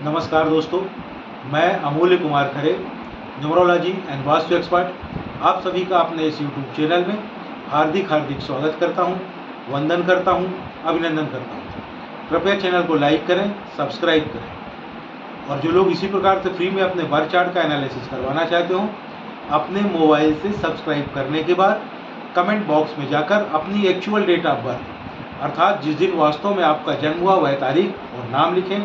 नमस्कार दोस्तों, मैं अमूल्य Kumar Khare, numerology and vastu expert, आप सभी का अपने इस यूट्यूब चैनल में हार्दिक स्वागत करता हूं, वंदन करता हूं, अभिनंदन करता हूं। कृपया चैनल को लाइक करें, सब्सक्राइब करें और जो लोग इसी प्रकार से फ्री में अपने बर्थ चार्ट का एनालिसिस करवाना चाहते हो, अपने मोबाइल से सब्सक्राइब करने के बाद कमेंट बॉक्स में जाकर अपनी एक्चुअल डेट ऑफ बर्थ अर्थात जिस दिन वास्तव में आपका जन्म हुआ वह तारीख और नाम लिखें।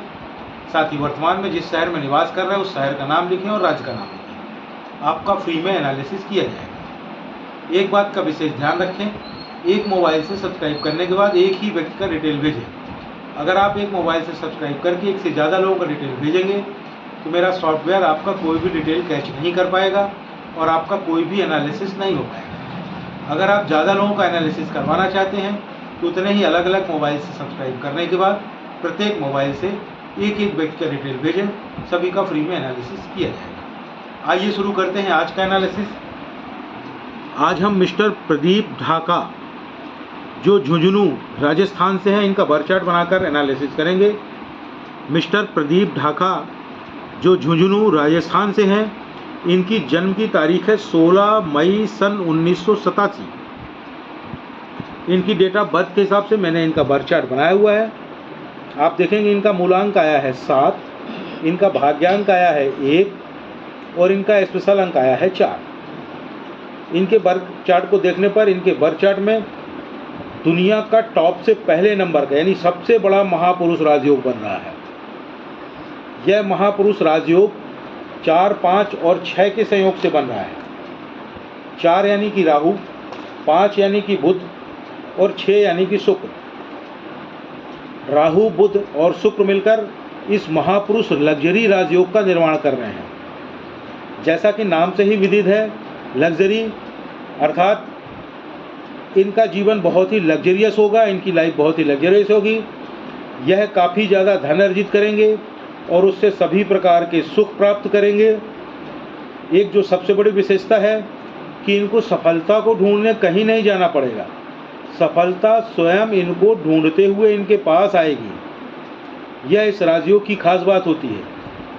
साथ ही वर्तमान में जिस शहर में निवास कर रहे हैं उस शहर का नाम लिखें और राज्य का नाम लिखें। आपका फ्री में एनालिसिस किया जाएगा। एक बात का विशेष ध्यान रखें, एक मोबाइल से सब्सक्राइब करने के बाद एक ही व्यक्ति का डिटेल भेजें। अगर आप एक मोबाइल से सब्सक्राइब करके एक से ज़्यादा लोगों का डिटेल भेजेंगे तो मेरा सॉफ्टवेयर आपका कोई भी डिटेल कैच नहीं कर पाएगा और आपका कोई भी एनालिसिस नहीं हो पाएगा। अगर आप ज़्यादा लोगों का एनालिसिस करवाना चाहते हैं तो उतने ही अलग अलग मोबाइल से सब्सक्राइब करने के बाद प्रत्येक मोबाइल से एक एक व्यक्ति का डिटेल भेजें, सभी का फ्री में एनालिसिस किया जाएगा। आइए शुरू करते हैं आज का एनालिसिस। आज हम मिस्टर प्रदीप ढाका जो झुंझुनू राजस्थान से हैं, इनका बर्थ चार्ट बनाकर एनालिसिस करेंगे। मिस्टर प्रदीप ढाका जो झुंझुनू राजस्थान से हैं, इनकी जन्म की तारीख है 16 मई सन 1987। इनकी डेट ऑफ बर्थ के हिसाब से मैंने इनका बर्थ चार्ट बनाया हुआ है। आप देखेंगे इनका मूलांक आया है 7, इनका भाग्यांक आया है 1 और इनका स्पेशल अंक आया है 4। इनके बर्थ चार्ट को देखने पर इनके बर्थ चार्ट में दुनिया का टॉप से पहले नंबर का यानी सबसे बड़ा महापुरुष राजयोग बन रहा है। यह महापुरुष राजयोग 4, 5 और 6 के संयोग से बन रहा है। 4 यानी कि राहु, 5 यानी कि बुध और 6 यानी कि शुक्र। राहु, बुध और शुक्र मिलकर इस महापुरुष लग्जरी राजयोग का निर्माण कर रहे हैं। जैसा कि नाम से ही विदित है, लग्जरी अर्थात इनका जीवन बहुत ही लग्जरियस होगा, इनकी लाइफ बहुत ही लग्जरियस होगी। यह काफ़ी ज़्यादा धन अर्जित करेंगे और उससे सभी प्रकार के सुख प्राप्त करेंगे। एक जो सबसे बड़ी विशेषता है कि इनको सफलता को ढूंढने कहीं नहीं जाना पड़ेगा, सफलता स्वयं इनको ढूंढते हुए इनके पास आएगी। यह इस राजयोग की खास बात होती है।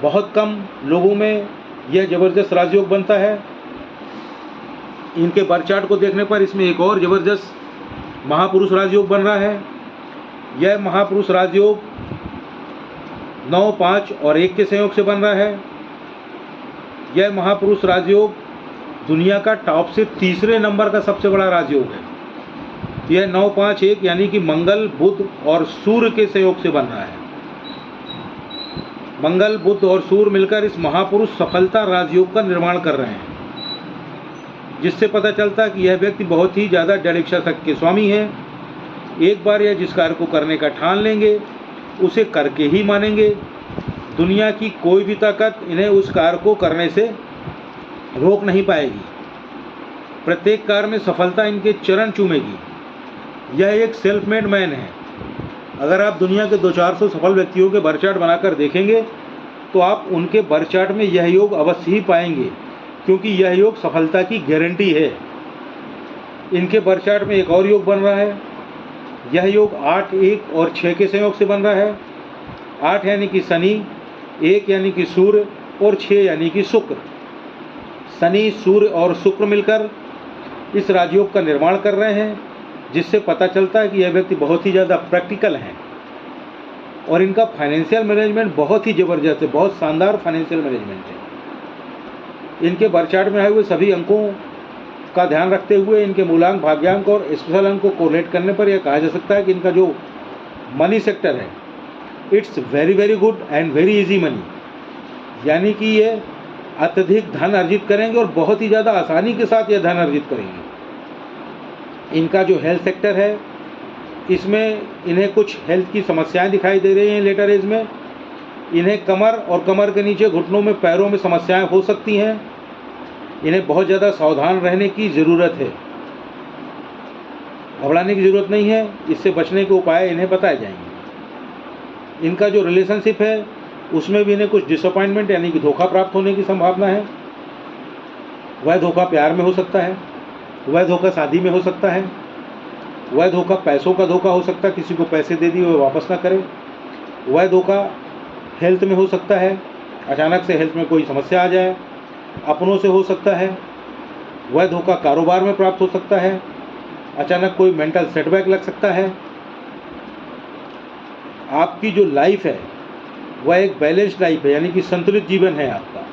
बहुत कम लोगों में यह ज़बरदस्त राजयोग बनता है। इनके बर्थ चार्ट को देखने पर इसमें एक और ज़बरदस्त महापुरुष राजयोग बन रहा है। यह महापुरुष राजयोग 9, 5 और 1 के संयोग से बन रहा है। यह महापुरुष राजयोग दुनिया का टॉप से तीसरे नंबर का सबसे बड़ा राजयोग है। यह 9, 5, 1 यानी कि मंगल, बुध और सूर्य के सहयोग से बन रहा है। मंगल, बुध और सूर्य मिलकर इस महापुरुष सफलता राजयोग का निर्माण कर रहे हैं, जिससे पता चलता है कि यह व्यक्ति बहुत ही ज़्यादा दृढ़ इच्छा शक्ति के स्वामी हैं। एक बार यह जिस कार्य को करने का ठान लेंगे उसे करके ही मानेंगे। दुनिया की कोई भी ताकत इन्हें उस कार्य को करने से रोक नहीं पाएगी। प्रत्येक कार्य में सफलता इनके चरण चूमेगी। यह एक सेल्फ मेड मैन है। अगर आप दुनिया के 200-400 सफल व्यक्तियों के बर्थ चार्ट बनाकर देखेंगे तो आप उनके बर्थ चार्ट में यह योग अवश्य ही पाएंगे, क्योंकि यह योग सफलता की गारंटी है। इनके बर्थ चार्ट में एक और योग बन रहा है। यह योग 8, 1 और 6 के संयोग से बन रहा है। 8 यानी कि शनि, 1 यानी कि सूर्य और 6 यानी कि शुक्र। शनि, सूर्य और शुक्र मिलकर इस राजयोग का निर्माण कर रहे हैं, जिससे पता चलता है कि यह व्यक्ति बहुत ही ज़्यादा प्रैक्टिकल हैं और इनका फाइनेंशियल मैनेजमेंट बहुत ही ज़बरदस्त है, बहुत शानदार फाइनेंशियल मैनेजमेंट है। इनके बर्थ चार्ट में आए हुए सभी अंकों का ध्यान रखते हुए इनके मूलांक, भाग्यांक और स्पेशल अंक को कोरिलेट करने पर यह कहा जा सकता है कि इनका जो मनी सेक्टर है, it's very very good and very easy money, यानी कि ये अत्यधिक धन अर्जित करेंगे और बहुत ही ज़्यादा आसानी के साथ यह धन अर्जित करेंगे। इनका जो हेल्थ सेक्टर है, इसमें इन्हें कुछ हेल्थ की समस्याएं दिखाई दे रही हैं लेटर एज में। इन्हें कमर और कमर के नीचे घुटनों में, पैरों में समस्याएं हो सकती हैं। इन्हें बहुत ज़्यादा सावधान रहने की ज़रूरत है। घबराने की ज़रूरत नहीं है, इससे बचने के उपाय इन्हें बताए जाएंगे। इनका जो रिलेशनशिप है उसमें भी इन्हें कुछ डिसअपॉइंटमेंट यानी कि धोखा प्राप्त होने की संभावना है। वह धोखा प्यार में हो सकता है, वह धोखा शादी में हो सकता है, वह धोखा पैसों का धोखा हो सकता है, किसी को पैसे दे दिए वो वापस ना करे। वह धोखा हेल्थ में हो सकता है, अचानक से हेल्थ में कोई समस्या आ जाए, अपनों से हो सकता है, वह धोखा कारोबार में प्राप्त हो सकता है, अचानक कोई मेंटल सेटबैक लग सकता है। आपकी जो लाइफ है वह एक बैलेंस्ड लाइफ है, यानी कि संतुलित जीवन है आपका।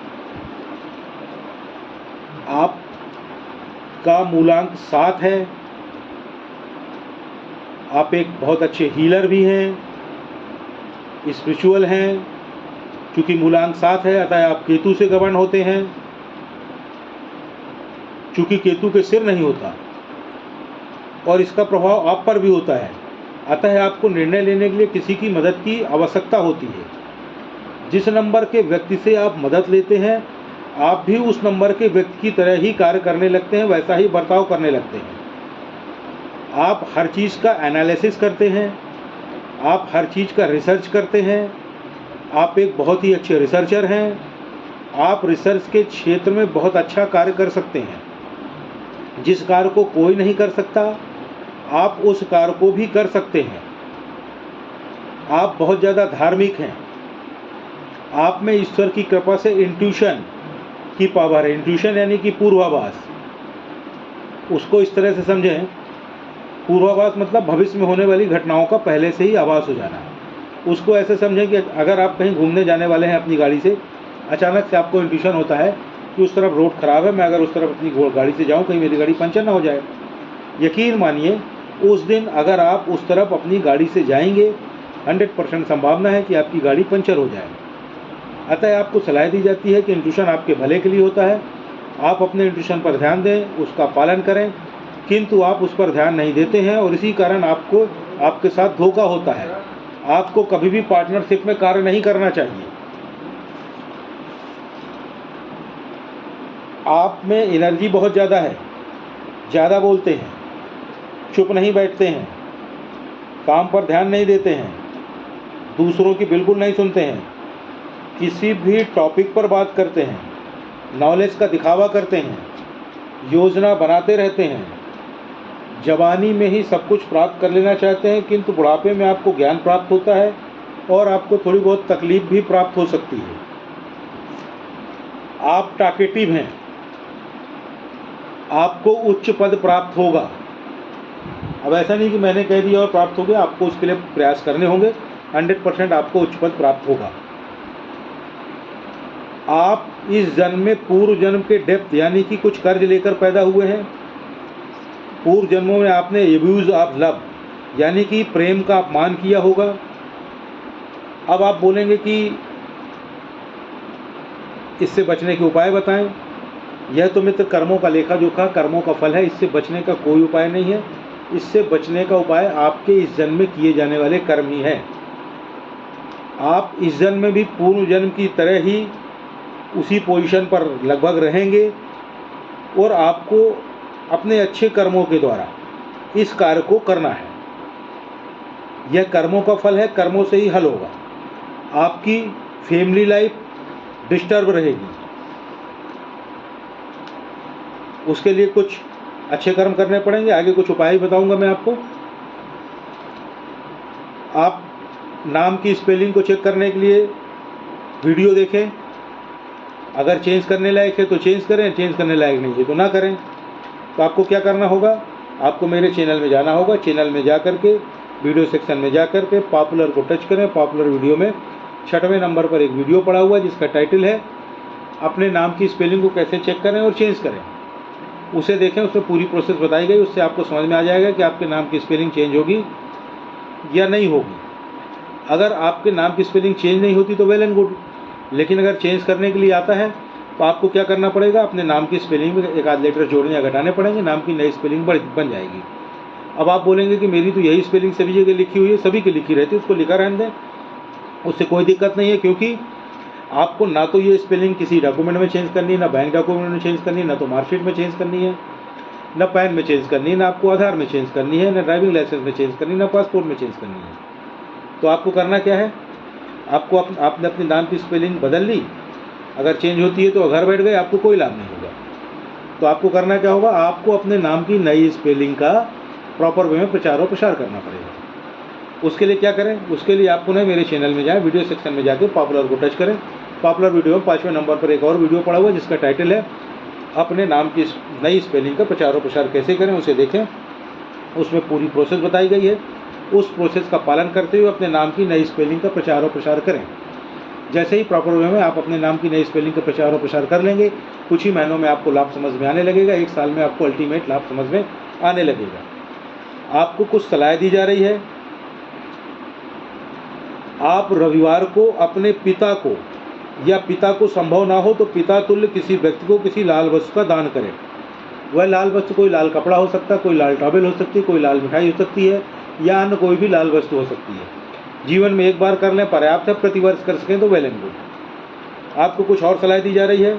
आपका मूलांक 7 है, आप एक बहुत अच्छे हीलर भी हैं, स्पिरिचुअल हैं। क्योंकि मूलांक 7 है अतः आप केतु से गवर्न होते हैं। चूँकि केतु के सिर नहीं होता और इसका प्रभाव आप पर भी होता है, अतः आपको निर्णय लेने के लिए किसी की मदद की आवश्यकता होती है। जिस नंबर के व्यक्ति से आप मदद लेते हैं, आप भी उस नंबर के व्यक्ति की तरह ही कार्य करने लगते हैं, वैसा ही बर्ताव करने लगते हैं। आप हर चीज़ का एनालिसिस करते हैं, आप हर चीज़ का रिसर्च करते हैं, आप एक बहुत ही अच्छे रिसर्चर हैं। आप रिसर्च के क्षेत्र में बहुत अच्छा कार्य कर सकते हैं। जिस कार्य को कोई नहीं कर सकता, आप उस कार्य को भी कर सकते हैं। आप बहुत ज़्यादा धार्मिक हैं। आप में ईश्वर की कृपा से इंट्यूशन की पावर है। इंट्यूशन यानी कि पूर्वाभास। उसको इस तरह से समझें, पूर्वाभास मतलब भविष्य में होने वाली घटनाओं का पहले से ही आभास हो जाना। उसको ऐसे समझें कि अगर आप कहीं घूमने जाने वाले हैं अपनी गाड़ी से, अचानक से आपको इंट्यूशन होता है कि उस तरफ रोड ख़राब है, मैं अगर उस तरफ अपनी गाड़ी से जाऊं कहीं मेरी गाड़ी पंचर ना हो जाए। यकीन मानिए उस दिन अगर आप उस तरफ अपनी गाड़ी से जाएंगे, 100% संभावना है कि आपकी गाड़ी पंचर हो जाए। अतः आपको सलाह दी जाती है कि इंट्यूशन आपके भले के लिए होता है। आप अपने इंट्यूशन पर ध्यान दें, उसका पालन करें, किंतु आप उस पर ध्यान नहीं देते हैं और इसी कारण आपको आपके साथ धोखा होता है। आपको कभी भी पार्टनरशिप में कार्य नहीं करना चाहिए। आप में एनर्जी बहुत ज़्यादा है, ज़्यादा बोलते हैं, चुप नहीं बैठते हैं, काम पर ध्यान नहीं देते हैं, दूसरों की बिल्कुल नहीं सुनते हैं, किसी भी टॉपिक पर बात करते हैं, नॉलेज का दिखावा करते हैं, योजना बनाते रहते हैं, जवानी में ही सब कुछ प्राप्त कर लेना चाहते हैं, किंतु बुढ़ापे में आपको ज्ञान प्राप्त होता है और आपको थोड़ी बहुत तकलीफ भी प्राप्त हो सकती है। आप टॉकेटिव हैं, आपको उच्च पद प्राप्त होगा। अब ऐसा नहीं कि मैंने कह दिया और प्राप्त हो गया, आपको उसके लिए प्रयास करने होंगे। 100% आपको उच्च पद प्राप्त होगा। आप इस जन्म में पूर्व जन्म के डेप्थ यानी कि कुछ कर्ज लेकर पैदा हुए हैं। पूर्व जन्मों में आपने एब्यूज ऑफ लव यानी कि प्रेम का अपमान किया होगा। अब आप बोलेंगे कि इससे बचने के उपाय बताएं। यह तो मित्र कर्मों का लेखा जोखा, कर्मों का फल है, इससे बचने का कोई उपाय नहीं है। इससे बचने का उपाय आपके इस जन्म में किए जाने वाले कर्म ही हैं। आप इस जन्म में भी पूर्व जन्म की तरह ही उसी पोजीशन पर लगभग रहेंगे और आपको अपने अच्छे कर्मों के द्वारा इस कार्य को करना है। यह कर्मों का फल है, कर्मों से ही हल होगा। आपकी फैमिली लाइफ डिस्टर्ब रहेगी, उसके लिए कुछ अच्छे कर्म करने पड़ेंगे। आगे कुछ उपाय बताऊंगा मैं आपको। आप नाम की स्पेलिंग को चेक करने के लिए वीडियो देखें। अगर चेंज करने लायक है तो चेंज करें, चेंज करने लायक नहीं है तो ना करें। तो आपको क्या करना होगा, आपको मेरे चैनल में जाना होगा। चैनल में जा कर के वीडियो सेक्शन में जा कर के पॉपुलर को टच करें। पॉपुलर वीडियो में 6वें नंबर पर एक वीडियो पड़ा हुआ है जिसका टाइटल है अपने नाम की स्पेलिंग को कैसे चेक करें और चेंज करें। उसे देखें, उसमें पूरी प्रोसेस बताई गई। उससे आपको समझ में आ जाएगा कि आपके नाम की स्पेलिंग चेंज होगी या नहीं होगी। अगर आपके नाम की स्पेलिंग चेंज नहीं होती तो वेल एंड गुड, लेकिन अगर चेंज करने के लिए आता है तो आपको क्या करना पड़ेगा, अपने नाम की स्पेलिंग में एक आध लेटर जोड़ने या घटाने पड़ेंगे, नाम की नई स्पेलिंग बन जाएगी। अब आप बोलेंगे कि मेरी तो यही स्पेलिंग सभी जगह लिखी हुई है, सभी की लिखी रहती है, उसको लिखा रहने दें, उससे कोई दिक्कत नहीं है। क्योंकि आपको ना तो ये स्पेलिंग किसी डॉक्यूमेंट में चेंज करनी है, ना बैंक डॉक्यूमेंट में चेंज करनी है, ना तो मार्कशीट में चेंज करनी है, ना पैन में चेंज करनी है, ना आपको आधार में चेंज करनी है, ना ड्राइविंग लाइसेंस में चेंज करनी है, ना पासपोर्ट में चेंज करनी है। तो आपको करना क्या है, आपको आपने अपने नाम की स्पेलिंग बदल ली, अगर चेंज होती है तो घर बैठ गए, आपको कोई लाभ नहीं होगा। तो आपको करना क्या होगा, आपको अपने नाम की नई स्पेलिंग का प्रॉपर वे में प्रचार और प्रसार करना पड़ेगा। उसके लिए क्या करें, उसके लिए आपको ना मेरे चैनल में जाएं, वीडियो सेक्शन में जाके पॉपुलर को टच करें। पॉपुलर वीडियो में 5वें नंबर पर एक और वीडियो पड़ा हुआ है जिसका टाइटल है अपने नाम की नई स्पेलिंग का प्रचार और प्रसार कैसे करें, उसे देखें। उसमें पूरी प्रोसेस बताई गई है। उस प्रोसेस का पालन करते हुए अपने नाम की नई स्पेलिंग का प्रचार और प्रसार करें। जैसे ही प्रॉपर वे में आप अपने नाम की नई स्पेलिंग का प्रचार और प्रसार कर लेंगे, कुछ ही महीनों में आपको लाभ समझ में आने लगेगा। 1 साल में आपको अल्टीमेट लाभ समझ में आने लगेगा। आपको कुछ सलाह दी जा रही है। आप रविवार को अपने पिता को, या पिता को संभव ना हो तो पिता तुल्य किसी व्यक्ति को किसी लाल वस्तु का दान करें। वह लाल वस्तु कोई लाल कपड़ा हो सकता है, कोई लाल टॉवेल हो सकती है, कोई लाल मिठाई हो सकती है, या अन्य कोई भी लाल वस्तु हो सकती है। जीवन में एक बार कर लें, पर्याप्त है। प्रतिवर्ष कर सकें तो वेल एंड गुड। आपको कुछ और सलाह दी जा रही है।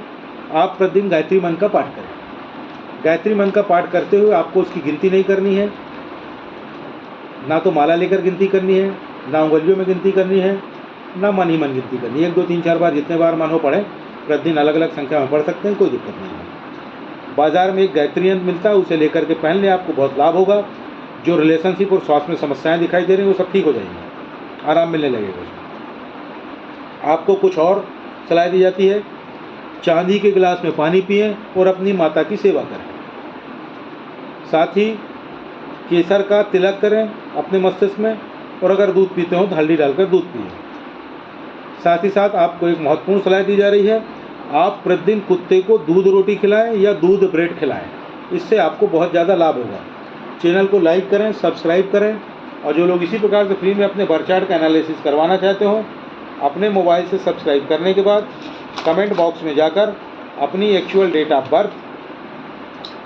आप प्रतिदिन गायत्री मंत्र का पाठ करें। गायत्री मंत्र का पाठ करते हुए आपको उसकी गिनती नहीं करनी है, ना तो माला लेकर गिनती करनी है, ना उंगलियों में गिनती करनी है, ना मन ही मन गिनती करनी है। 1 2 3 4 बार जितने बार मन हो पढ़ें। प्रतिदिन अलग अलग संख्या में पढ़ सकते हैं, कोई दिक्कत नहीं है। बाजार में एक गायत्री यंत्र मिलता है, उसे लेकर के पहन लें, आपको बहुत लाभ होगा। जो रिलेशनशिप और स्वास्थ्य में समस्याएं दिखाई दे रही हैं वो सब ठीक हो जाएंगी, आराम मिलने लगेगा उसमें। आपको कुछ और सलाह दी जाती है। चांदी के गिलास में पानी पिएं और अपनी माता की सेवा करें। साथ ही केसर का तिलक करें अपने मस्तिष्क में, और अगर दूध पीते हो तो हल्दी डालकर दूध पिएं। साथ ही साथ आपको एक महत्वपूर्ण सलाह दी जा रही है। आप प्रतिदिन कुत्ते को दूध रोटी खिलाएं या दूध ब्रेड खिलाएं। इससे आपको बहुत ज़्यादा लाभ होगा। चैनल को लाइक करें, सब्सक्राइब करें, और जो लोग इसी प्रकार से फ्री में अपने बर्थ चार्ट का एनालिसिस करवाना चाहते हो, अपने मोबाइल से सब्सक्राइब करने के बाद कमेंट बॉक्स में जाकर अपनी एक्चुअल डेट ऑफ बर्थ,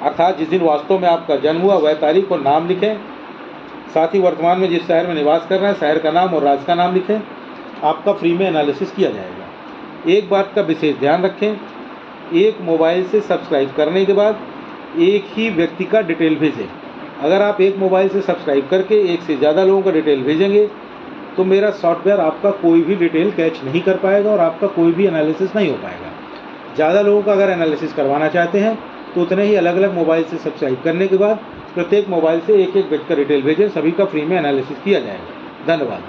अर्थात जिस दिन वास्तव में आपका जन्म हुआ वह तारीख और नाम लिखें। साथ ही वर्तमान में जिस शहर में निवास कर रहे हैं शहर का नाम और राज्य का नाम लिखें। आपका फ्री में एनालिसिस किया जाएगा। एक बात का विशेष ध्यान रखें, एक मोबाइल से सब्सक्राइब करने के बाद एक ही व्यक्ति का डिटेल भेजें। अगर आप एक मोबाइल से सब्सक्राइब करके एक से ज़्यादा लोगों का डिटेल भेजेंगे तो मेरा सॉफ्टवेयर आपका कोई भी डिटेल कैच नहीं कर पाएगा और आपका कोई भी एनालिसिस नहीं हो पाएगा। ज़्यादा लोगों का अगर एनालिसिस करवाना चाहते हैं तो उतने ही अलग अलग मोबाइल से सब्सक्राइब करने के बाद प्रत्येक मोबाइल से एक एक व्यक्ति का डिटेल भेजें। सभी का फ्री में एनालिसिस किया जाएगा। धन्यवाद।